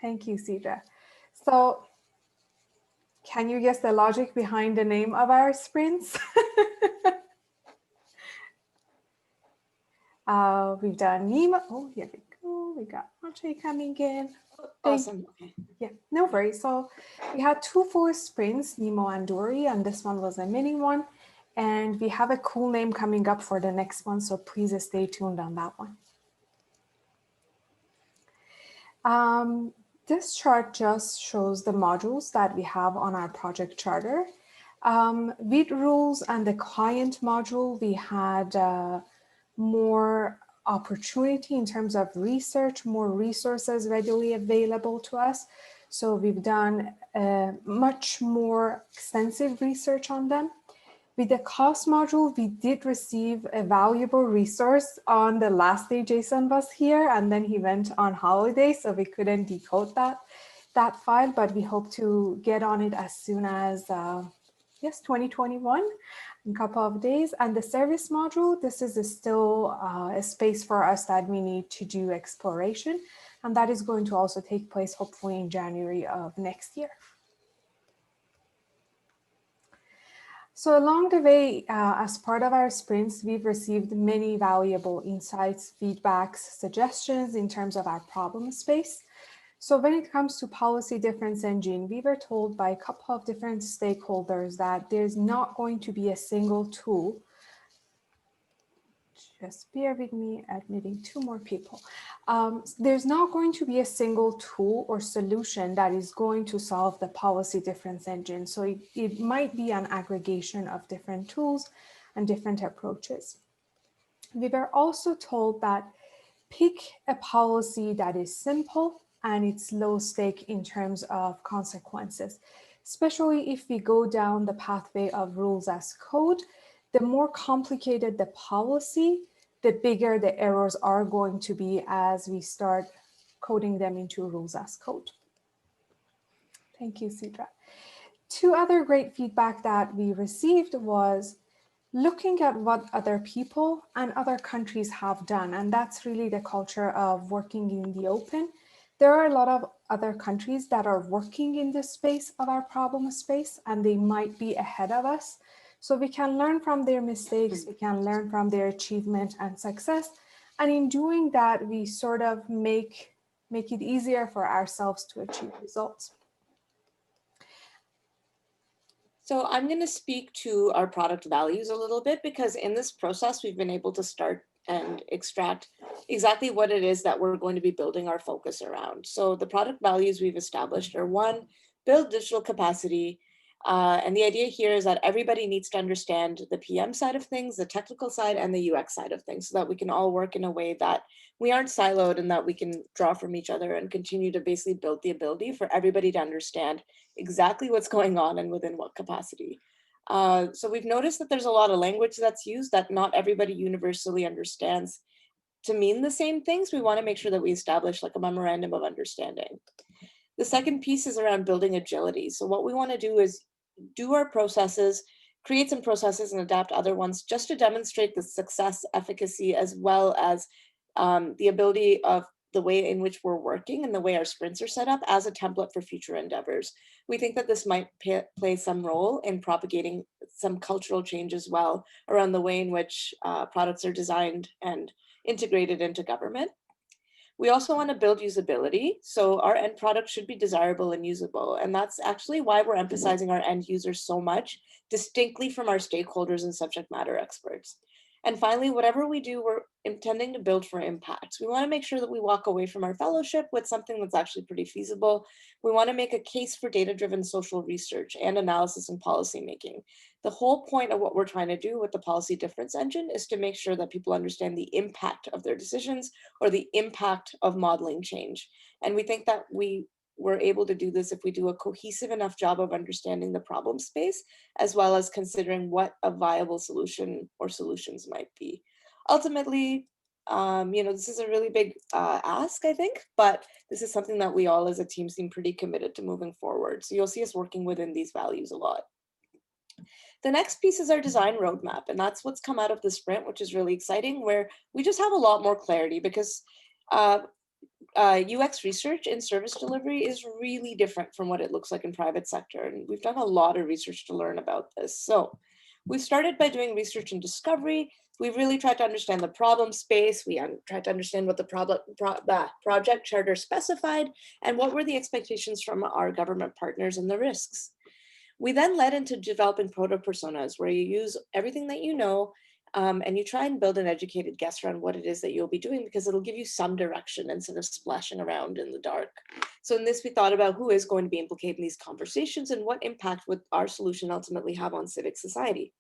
Thank you, Cedra. So can you guess the logic behind the name of our sprints? We've done Nemo. Oh, here we go. We got Andre coming in. Awesome. Okay. Yeah, no worries. So we had two full sprints, Nemo and Dory, and this one was a mini one. And we have a cool name coming up for the next one, so please stay tuned on that one. This chart just shows the modules that we have on our project charter. With rules and the client module, we had more opportunity in terms of research, more resources readily available to us. So we've done much more extensive research on them. With the cost module, we did receive a valuable resource on the last day Jason was here, and then he went on holiday, so we couldn't decode that file, but we hope to get on it as soon as, yes, 2021, in a couple of days. And the service module, this is still a space for us that we need to do exploration, and that is going to also take place hopefully in January of next year. So along the way, as part of our sprints, we've received many valuable insights, feedbacks, suggestions in terms of our problem space. So when it comes to policy difference engine, we were told by a couple of different stakeholders that there's not going to be a single tool. Just bear with me, admitting two more people. There's not going to be a single tool or solution that is going to solve the policy difference engine. So it might be an aggregation of different tools and different approaches. We were also told that pick a policy that is simple and it's low stake in terms of consequences, especially if we go down the pathway of rules as code. The more complicated the policy, the bigger the errors are going to be as we start coding them into rules as code. Thank you, Sidra. Two other great feedback that we received was looking at what other people and other countries have done. And that's really the culture of working in the open. There are a lot of other countries that are working in this space of our problem space, and they might be ahead of us. So we can learn from their mistakes, we can learn from their achievement and success. And in doing that, we sort of make it easier for ourselves to achieve results. So I'm going to speak to our product values a little bit, because in this process, we've been able to start and extract exactly what it is that we're going to be building our focus around. So the product values we've established are: one, build digital capacity. And the idea here is that everybody needs to understand the PM side of things, the technical side, and the UX side of things, so that we can all work in a way that we aren't siloed and that we can draw from each other and continue to basically build the ability for everybody to understand exactly what's going on and within what capacity. So we've noticed that there's a lot of language that's used that not everybody universally understands to mean the same things. We want to make sure that we establish like a memorandum of understanding. The second piece is around building agility. So what we want to do is do our processes, create some processes and adapt other ones just to demonstrate the success, efficacy, as well as the ability of the way in which we're working and the way our sprints are set up as a template for future endeavors. We think that this might play some role in propagating some cultural change as well around the way in which products are designed and integrated into government. We also want to build usability. So our end product should be desirable and usable. And that's actually why we're emphasizing our end users so much, distinctly from our stakeholders and subject matter experts. And finally, whatever we do, we're intending to build for impact. We want to make sure that we walk away from our fellowship with something that's actually pretty feasible. We want to make a case for data-driven social research and analysis and policymaking. The whole point of what we're trying to do with the policy difference engine is to make sure that people understand the impact of their decisions or the impact of modeling change. And we think that we're able to do this if we do a cohesive enough job of understanding the problem space, as well as considering what a viable solution or solutions might be. Ultimately, this is a really big ask, I think, but this is something that we all as a team seem pretty committed to moving forward. So you'll see us working within these values a lot. The next piece is our design roadmap, and that's what's come out of the sprint, which is really exciting, where we just have a lot more clarity because UX research in service delivery is really different from what it looks like in private sector. And we've done a lot of research to learn about this. So we started by doing research and discovery. We really tried to understand the problem space. We tried to understand what the project charter specified and what were the expectations from our government partners and the risks. We then led into developing proto personas where you use everything that you know and you try and build an educated guess around what it is that you'll be doing because it'll give you some direction instead of splashing around in the dark. So in this, we thought about who is going to be implicated in these conversations and what impact would our solution ultimately have on civic society.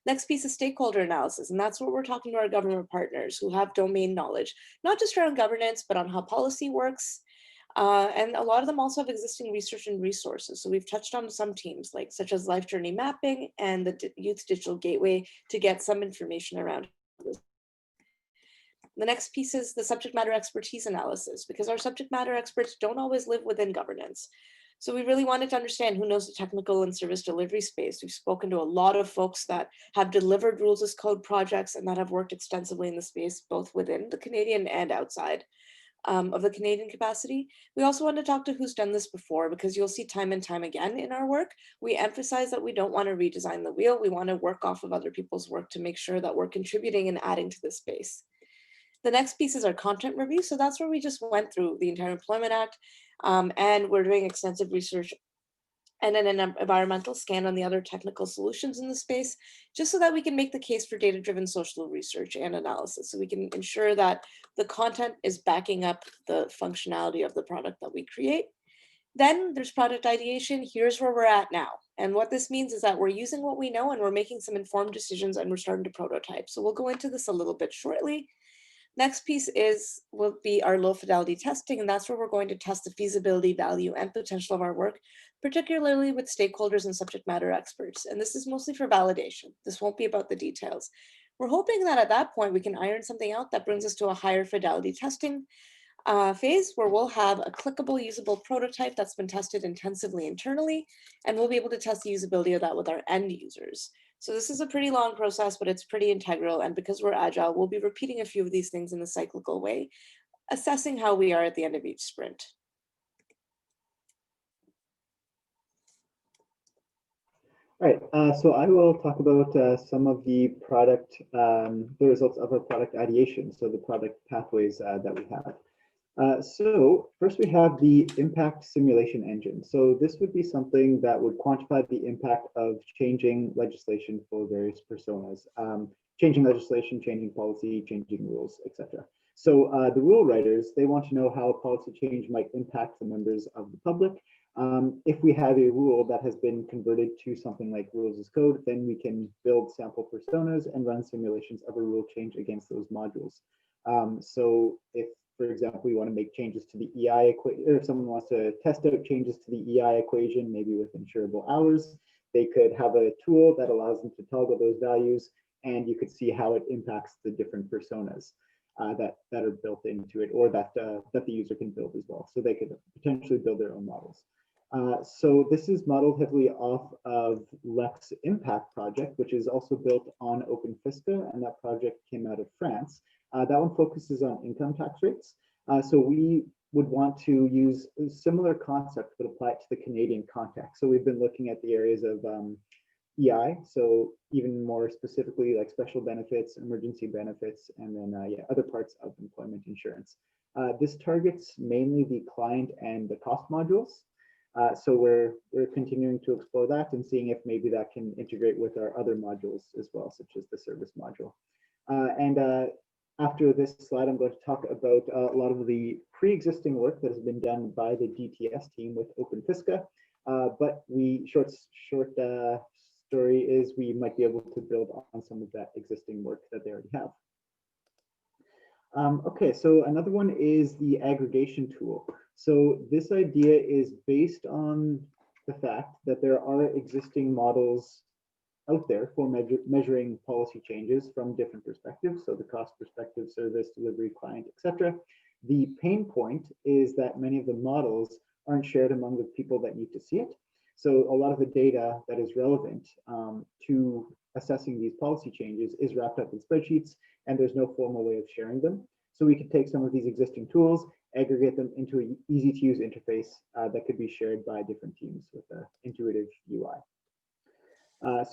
Next piece is stakeholder analysis, and that's where we're talking to our government partners who have domain knowledge, not just around governance, but on how policy works. And a lot of them also have existing research and resources. So we've touched on some teams such as Life Journey Mapping and the Youth Digital Gateway to get some information around this. The next piece is the subject matter expertise analysis, because our subject matter experts don't always live within governance. So we really wanted to understand who knows the technical and service delivery space. We've spoken to a lot of folks that have delivered rules as code projects and that have worked extensively in the space, both within the Canadian and outside of the Canadian capacity. We also want to talk to who's done this before, because you'll see time and time again in our work, we emphasize that we don't want to redesign the wheel. We want to work off of other people's work to make sure that we're contributing and adding to this space. The next piece is our content review. So that's where we just went through the entire Employment Act and we're doing extensive research and then an environmental scan on the other technical solutions in the space, just so that we can make the case for data-driven social research and analysis. So we can ensure that the content is backing up the functionality of the product that we create. Then there's product ideation. Here's where we're at now. And what this means is that we're using what we know and we're making some informed decisions and we're starting to prototype. So we'll go into this a little bit shortly. Next piece will be our low fidelity testing, and that's where we're going to test the feasibility, value, and potential of our work, particularly with stakeholders and subject matter experts. And this is mostly for validation. This won't be about the details. We're hoping that at that point, we can iron something out that brings us to a higher fidelity testing phase where we'll have a clickable, usable prototype that's been tested intensively internally, and we'll be able to test the usability of that with our end users. So this is a pretty long process, but it's pretty integral. And because we're agile, we'll be repeating a few of these things in a cyclical way, assessing how we are at the end of each sprint. All right, so I will talk about some of the product, the results of our product ideation, so the product pathways that we have. So first we have the impact simulation engine. So this would be something that would quantify the impact of changing legislation for various personas, changing legislation, changing policy, changing rules, etc. So the rule writers, they want to know how policy change might impact the members of the public. If we have a rule that has been converted to something like rules as code, then we can build sample personas and run simulations of a rule change against those modules. So if, for example, we want to make changes to the EI equation, or if someone wants to test out changes to the EI equation, maybe with insurable hours, they could have a tool that allows them to toggle those values, and you could see how it impacts the different personas that are built into it, or that the user can build as well. So they could potentially build their own models. So this is modeled heavily off of Lex Impact project, which is also built on OpenFisca, and that project came out of France. That one focuses on income tax rates. So we would want to use a similar concept, but apply it to the Canadian context. So we've been looking at the areas of EI, so even more specifically like special benefits, emergency benefits, and then other parts of employment insurance. This targets mainly the client and the cost modules. So we're continuing to explore that and seeing if maybe that can integrate with our other modules as well, such as the service module. After this slide, I'm going to talk about a lot of the pre-existing work that has been done by the DTS team with OpenFisca. But short story is we might be able to build on some of that existing work that they already have. Okay, so another one is the aggregation tool. So this idea is based on the fact that there are existing models out there for measuring policy changes from different perspectives. So the cost perspective, service, delivery, client, etc. The pain point is that many of the models aren't shared among the people that need to see it. So a lot of the data that is relevant to assessing these policy changes is wrapped up in spreadsheets, and there's no formal way of sharing them. So we could take some of these existing tools aggregate them into an easy to use interface that could be shared by different teams with an intuitive UI.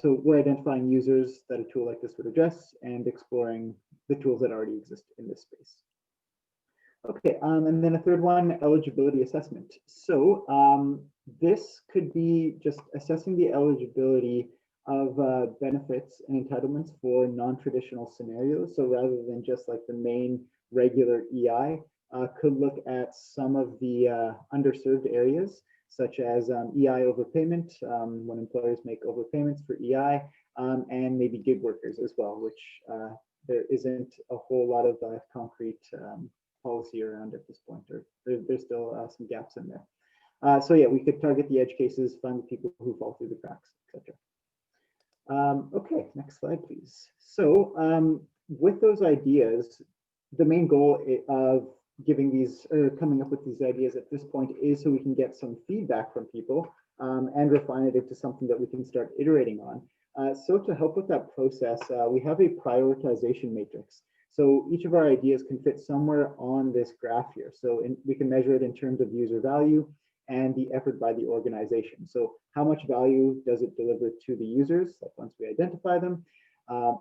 So we're identifying users that a tool like this would address and exploring the tools that already exist in this space. Okay, and then a third one, eligibility assessment. So this could be just assessing the eligibility of benefits and entitlements for non-traditional scenarios. So rather than just like the main regular EI, could look at some of the underserved areas, such as EI overpayment, when employers make overpayments for EI, and maybe gig workers as well, which there isn't a whole lot of concrete policy around at this point, or there's still some gaps in there. So yeah, we could target the edge cases, find the people who fall through the cracks, etc. Okay, next slide, please. So with those ideas, the main goal of giving these or coming up with these ideas at this point is so we can get some feedback from people and refine it into something that we can start iterating on. So to help with that process, we have a prioritization matrix. So each of our ideas can fit somewhere on this graph here. So we can measure it in terms of user value and the effort by the organization. So how much value does it deliver to the users, like once we identify them,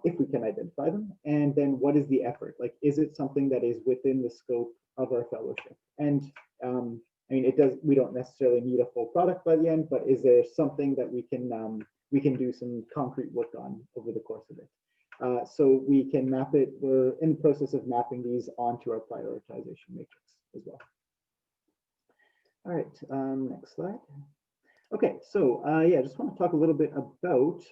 if we can identify them, and then what is the effort? Like, is it something that is within the scope of our fellowship? And I mean, we don't necessarily need a full product by the end, but is there something that we can do some concrete work on over the course of it? So we can map it. We're in the process of mapping these onto our prioritization matrix as well. All right, next slide. Okay, so yeah, just want to talk a little bit about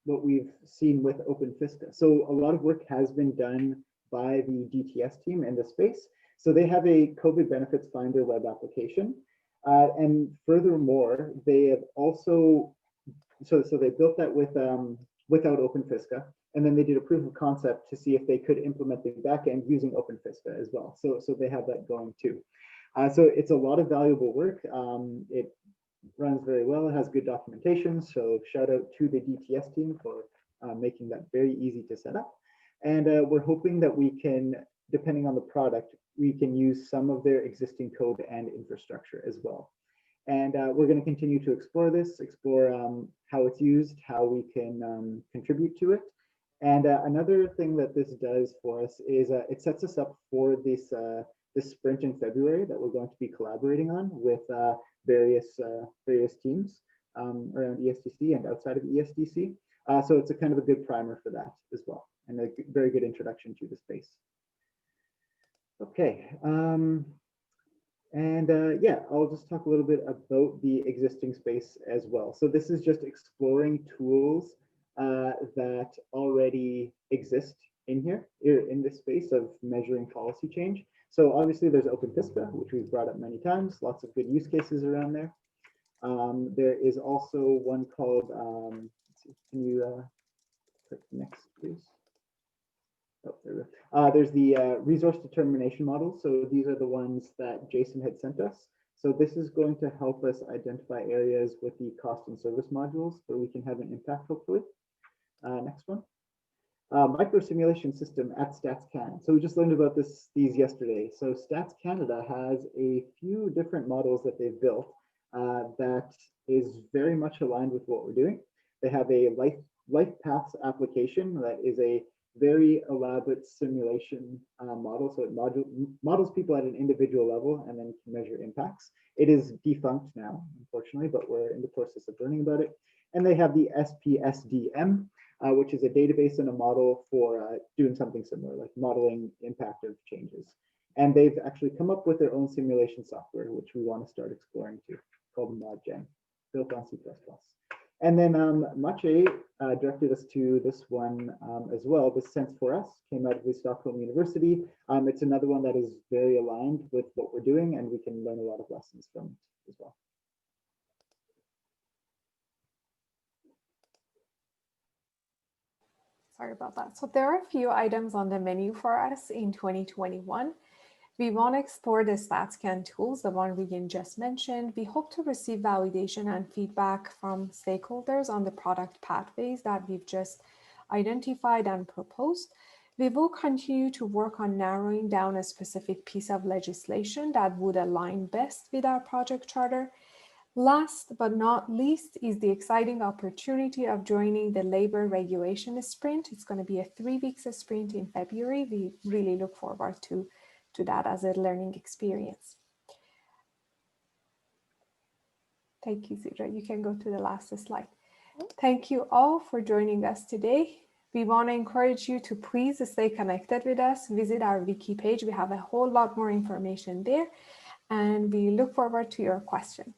what we've seen with OpenFisca. So a lot of work has been done by the DTS team in this space. So they have a COVID benefits finder web application. And furthermore, they have also, so they built that with without OpenFisca. And then they did a proof of concept to see if they could implement the backend using OpenFisca as well. So they have that going too. So it's a lot of valuable work. It runs very well. It has good documentation. So shout out to the DTS team for making that very easy to set up. And we're hoping that we can, depending on the product, we can use some of their existing code and infrastructure as well. And we're going to continue to explore this, explore how it's used, how we can contribute to it. And another thing that this does for us is it sets us up for this sprint in February that we're going to be collaborating on with various teams around ESDC and outside of ESDC. So it's a kind of a good primer for that as well, and a very good introduction to the space. Okay, yeah, I'll just talk a little bit about the existing space as well. So this is just exploring tools that already exist in here, in this space of measuring policy change. So obviously there's OpenFisca, which we've brought up many times, lots of good use cases around there. There is also one called, let's see, can you click next, please? Oh, there we go. There's the resource determination model. So these are the ones that Jason had sent us. So this is going to help us identify areas with the cost and service modules where we can have an impact, hopefully. Next one. Micro simulation system at StatsCan. So we just learned about these yesterday. So Stats Canada has a few different models that they've built that is very much aligned with what we're doing. They have a life paths application that is a very elaborate simulation model. So it models people at an individual level and then can measure impacts. It is defunct now, unfortunately, but we're in the process of learning about it. And they have the SPSDM, which is a database and a model for doing something similar, like modeling impact of changes. And they've actually come up with their own simulation software, which we want to start exploring too, called ModGen, built on C++. And then Maciej directed us to this one as well. This Sense for Us came out of the Stockholm University. It's another one that is very aligned with what we're doing, and we can learn a lot of lessons from it as well. Sorry about that. So there are a few items on the menu for us in 2021. We want to explore the StatsCan tools, the one Regan just mentioned. We hope to receive validation and feedback from stakeholders on the product pathways that we've just identified and proposed. We will continue to work on narrowing down a specific piece of legislation that would align best with our project charter. Last but not least is the exciting opportunity of joining the labor regulation sprint. It's going to be a 3 weeks sprint in February. We really look forward to that as a learning experience. Thank you, Zidra. You can go to the last slide. Thank you all for joining us today. We want to encourage you to please stay connected with us. Visit our wiki page. We have a whole lot more information there, and we look forward to your questions.